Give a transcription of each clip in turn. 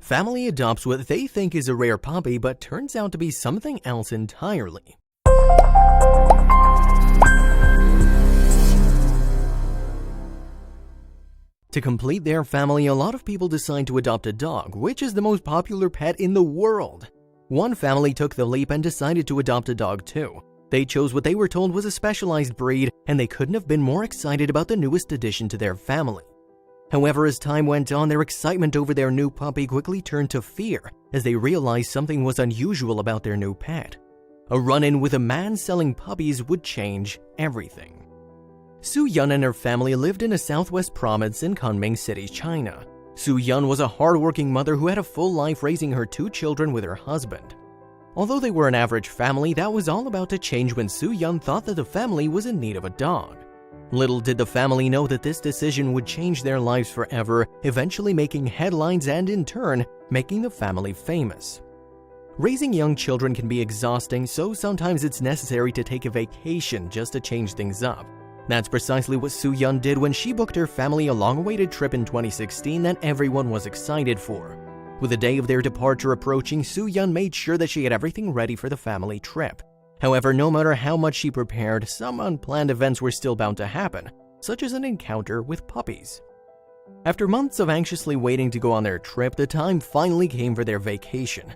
Family adopts what they think is a rare puppy but turns out to be something else entirely. To complete their family, a lot of people decide to adopt a dog, which is the most popular pet in the world. One family took the leap and decided to adopt a dog too. They chose what they were told was a specialized breed, and they couldn't have been more excited about the newest addition to their family. However, as time went on, their excitement over their new puppy quickly turned to fear as they realized something was unusual about their new pet. A run-in with a man selling puppies would change everything. Su Yun and her family lived in a southwest province in Kunming City, China. Su Yun was a hardworking mother who had a full life raising her 2 children with her husband. Although they were an average family, that was all about to change when Su Yun thought that the family was in need of a dog. Little did the family know that this decision would change their lives forever, eventually making headlines and in turn, making the family famous. Raising young children can be exhausting, so sometimes it's necessary to take a vacation just to change things up. That's precisely what Su Yun did when she booked her family a long-awaited trip in 2016 that everyone was excited for. With the day of their departure approaching, Su Yun made sure that she had everything ready for the family trip. However, no matter how much she prepared, some unplanned events were still bound to happen, such as an encounter with puppies. After months of anxiously waiting to go on their trip, the time finally came for their vacation.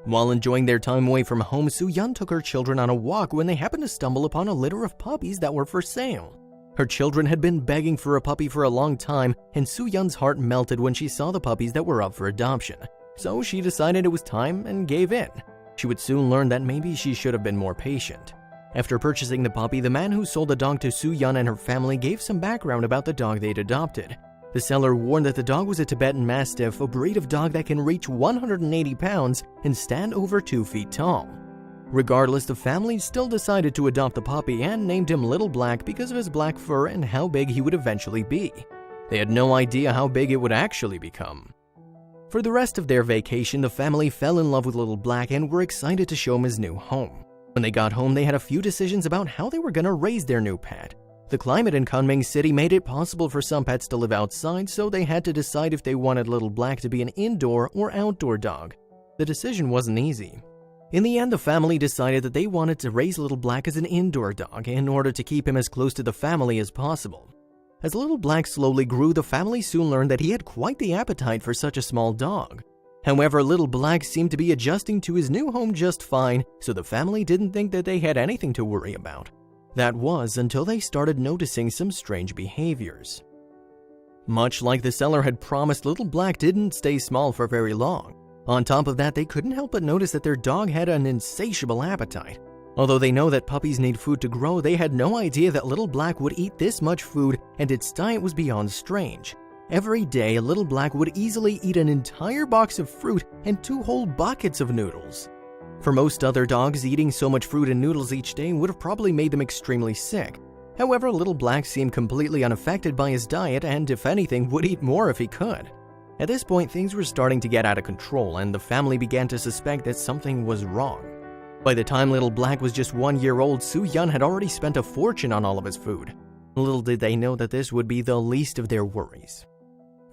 While enjoying their time away from home, Su Yun took her children on a walk when they happened to stumble upon a litter of puppies that were for sale. Her children had been begging for a puppy for a long time, and Su Yun's heart melted when she saw the puppies that were up for adoption. So she decided it was time and gave in. She would soon learn that maybe she should have been more patient. After purchasing the puppy, the man who sold the dog to Su Yun and her family gave some background about the dog they'd adopted. The seller warned that the dog was a Tibetan Mastiff, a breed of dog that can reach 180 pounds and stand over 2 feet tall. Regardless, the family still decided to adopt the puppy and named him Little Black because of his black fur and how big he would eventually be. They had no idea how big it would actually become. For the rest of their vacation, the family fell in love with Little Black and were excited to show him his new home. When they got home, they had a few decisions about how they were going to raise their new pet. The climate in Kunming City made it possible for some pets to live outside, so they had to decide if they wanted Little Black to be an indoor or outdoor dog. The decision wasn't easy. In the end, the family decided that they wanted to raise Little Black as an indoor dog in order to keep him as close to the family as possible. As Little Black slowly grew, the family soon learned that he had quite the appetite for such a small dog. However, Little Black seemed to be adjusting to his new home just fine, so the family didn't think that they had anything to worry about. That was until they started noticing some strange behaviors. Much like the seller had promised, Little Black didn't stay small for very long. On top of that, they couldn't help but notice that their dog had an insatiable appetite. Although they know that puppies need food to grow, they had no idea that Little Black would eat this much food, and its diet was beyond strange. Every day, Little Black would easily eat an entire box of fruit and 2 whole buckets of noodles. For most other dogs, eating so much fruit and noodles each day would have probably made them extremely sick. However, Little Black seemed completely unaffected by his diet and, if anything, would eat more if he could. At this point, things were starting to get out of control, and the family began to suspect that something was wrong. By the time Little Black was just 1 year old, Su Yun had already spent a fortune on all of his food. Little did they know that this would be the least of their worries.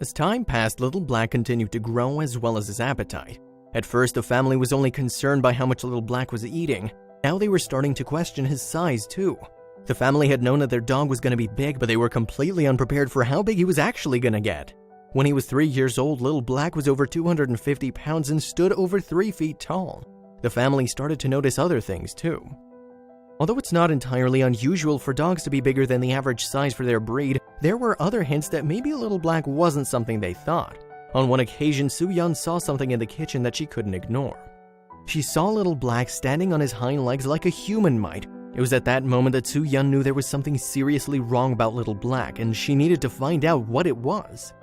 As time passed, Little Black continued to grow as well as his appetite. At first, the family was only concerned by how much Little Black was eating. Now they were starting to question his size too. The family had known that their dog was going to be big, but they were completely unprepared for how big he was actually going to get. When he was 3 years old, Little Black was over 250 pounds and stood over 3 feet tall. The family started to notice other things too. Although it's not entirely unusual for dogs to be bigger than the average size for their breed, there were other hints that maybe Little Black wasn't something they thought. On one occasion, Su Yun saw something in the kitchen that she couldn't ignore. She saw Little Black standing on his hind legs like a human might. It was at that moment that Su Yun knew there was something seriously wrong about Little Black, and she needed to find out what it was.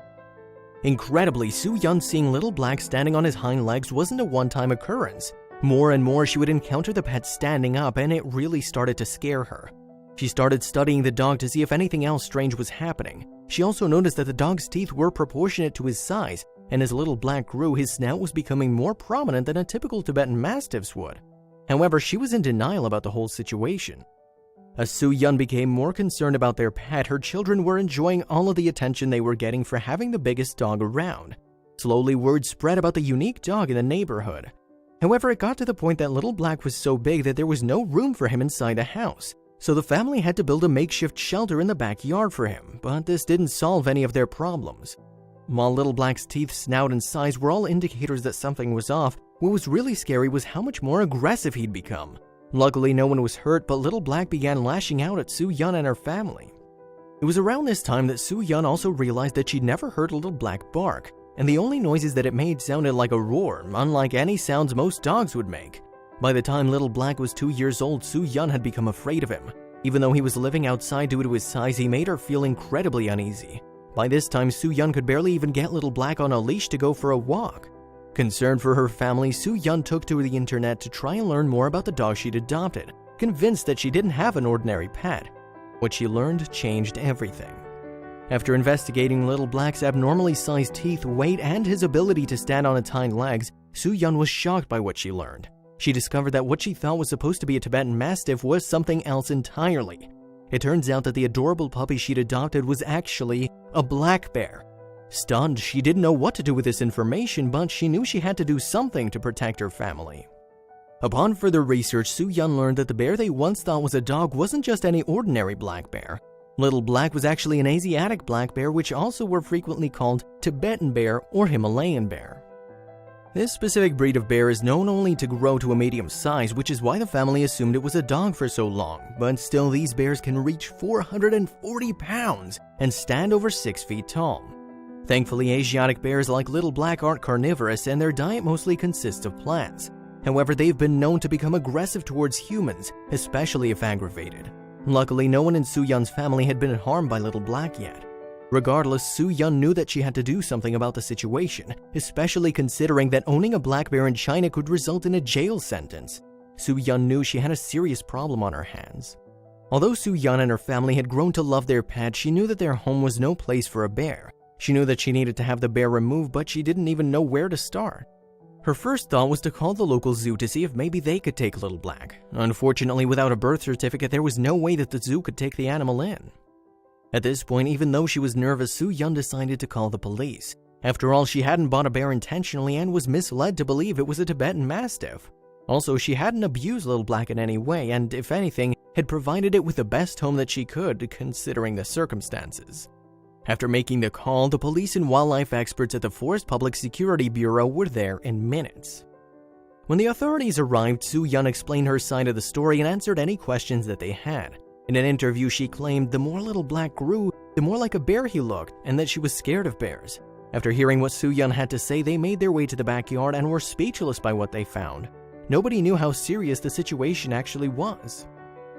Incredibly, Su Yun seeing Little Black standing on his hind legs wasn't a one-time occurrence. More and more, she would encounter the pet standing up, and it really started to scare her. She started studying the dog to see if anything else strange was happening. She also noticed that the dog's teeth were proportionate to his size, and as Little Black grew, his snout was becoming more prominent than a typical Tibetan Mastiff's would. However, she was in denial about the whole situation. As Su Yun became more concerned about their pet, her children were enjoying all of the attention they were getting for having the biggest dog around. Slowly, word spread about the unique dog in the neighborhood. However, it got to the point that Little Black was so big that there was no room for him inside the house, so the family had to build a makeshift shelter in the backyard for him, but this didn't solve any of their problems. While Little Black's teeth, snout, and size were all indicators that something was off, what was really scary was how much more aggressive he'd become. Luckily, no one was hurt, but Little Black began lashing out at Su-Yun and her family. It was around this time that Su-Yun also realized that she'd never heard Little Black bark, and the only noises that it made sounded like a roar, unlike any sounds most dogs would make. By the time Little Black was 2 years old, Su-Yun had become afraid of him. Even though he was living outside due to his size, he made her feel incredibly uneasy. By this time, Su-Yun could barely even get Little Black on a leash to go for a walk. Concerned for her family, Su-Yun took to the internet to try and learn more about the dog she'd adopted, convinced that she didn't have an ordinary pet. What she learned changed everything. After investigating Little Black's abnormally sized teeth, weight, and his ability to stand on its hind legs, Su-Yun was shocked by what she learned. She discovered that what she thought was supposed to be a Tibetan Mastiff was something else entirely. It turns out that the adorable puppy she'd adopted was actually a black bear. Stunned, she didn't know what to do with this information, but she knew she had to do something to protect her family. Upon further research, Su-Yun learned that the bear they once thought was a dog wasn't just any ordinary black bear. Little Black was actually an Asiatic black bear, which also were frequently called Tibetan bear or Himalayan bear. This specific breed of bear is known only to grow to a medium size, which is why the family assumed it was a dog for so long, but still these bears can reach 440 pounds and stand over 6 feet tall. Thankfully, Asiatic bears like Little Black aren't carnivorous and their diet mostly consists of plants. However, they've been known to become aggressive towards humans, especially if aggravated. Luckily, no one in Su-Yun's family had been harmed by Little Black yet. Regardless, Su-Yun knew that she had to do something about the situation, especially considering that owning a black bear in China could result in a jail sentence. Su-Yun knew she had a serious problem on her hands. Although Su-Yun and her family had grown to love their pet, she knew that their home was no place for a bear. She knew that she needed to have the bear removed, but she didn't even know where to start. Her first thought was to call the local zoo to see if maybe they could take Little Black. Unfortunately, without a birth certificate, there was no way that the zoo could take the animal in. At this point, even though she was nervous, Su-Yun decided to call the police. After all, she hadn't bought a bear intentionally and was misled to believe it was a Tibetan Mastiff. Also, she hadn't abused Little Black in any way, and if anything, had provided it with the best home that she could, considering the circumstances. After making the call, the police and wildlife experts at the Forest Public Security Bureau were there in minutes. When the authorities arrived, Su-Yun explained her side of the story and answered any questions that they had. In an interview, she claimed the more Little Black grew, the more like a bear he looked, and that she was scared of bears. After hearing what Su-Yun had to say, they made their way to the backyard and were speechless by what they found. Nobody knew how serious the situation actually was.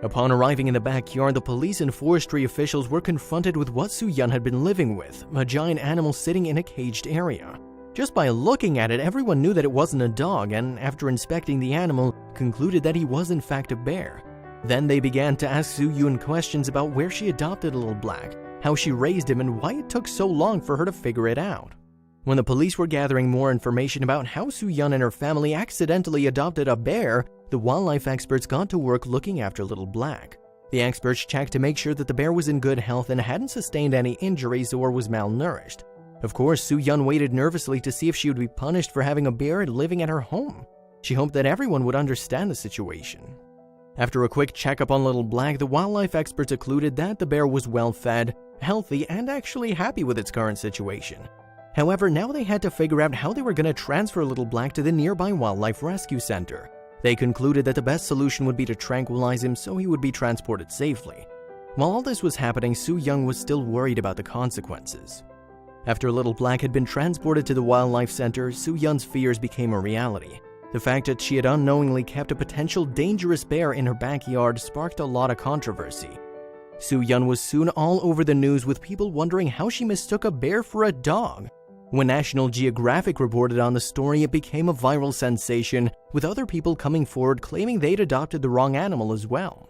Upon arriving in the backyard, the police and forestry officials were confronted with what Su-Yun had been living with, a giant animal sitting in a caged area. Just by looking at it, everyone knew that it wasn't a dog, and after inspecting the animal, concluded that he was in fact a bear. Then they began to ask Su-Yun questions about where she adopted Little Black, how she raised him, and why it took so long for her to figure it out. When the police were gathering more information about how Su-Yun and her family accidentally adopted a bear, the wildlife experts got to work looking after Little Black. The experts checked to make sure that the bear was in good health and hadn't sustained any injuries or was malnourished. Of course, Su-Yun waited nervously to see if she would be punished for having a bear living at her home. She hoped that everyone would understand the situation. After a quick checkup on Little Black, the wildlife experts concluded that the bear was well-fed, healthy, and actually happy with its current situation. However, now they had to figure out how they were going to transfer Little Black to the nearby wildlife rescue center. They concluded that the best solution would be to tranquilize him so he would be transported safely. While all this was happening, Su-Yun was still worried about the consequences. After Little Black had been transported to the wildlife center, Su-Yun's fears became a reality. The fact that she had unknowingly kept a potential dangerous bear in her backyard sparked a lot of controversy. Su-Yun was soon all over the news, with people wondering how she mistook a bear for a dog. When National Geographic reported on the story, it became a viral sensation, with other people coming forward claiming they'd adopted the wrong animal as well.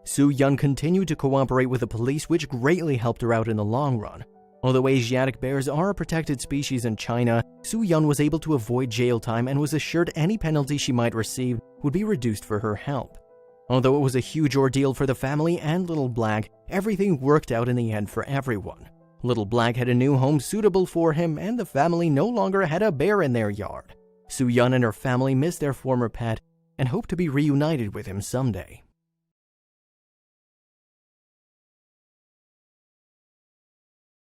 Su-Yun continued to cooperate with the police, which greatly helped her out in the long run. Although Asiatic bears are a protected species in China, Su-Yun was able to avoid jail time and was assured any penalty she might receive would be reduced for her help. Although it was a huge ordeal for the family and Little Black, everything worked out in the end for everyone. Little Black had a new home suitable for him, and the family no longer had a bear in their yard. Soo-yeon and her family miss their former pet and hope to be reunited with him someday.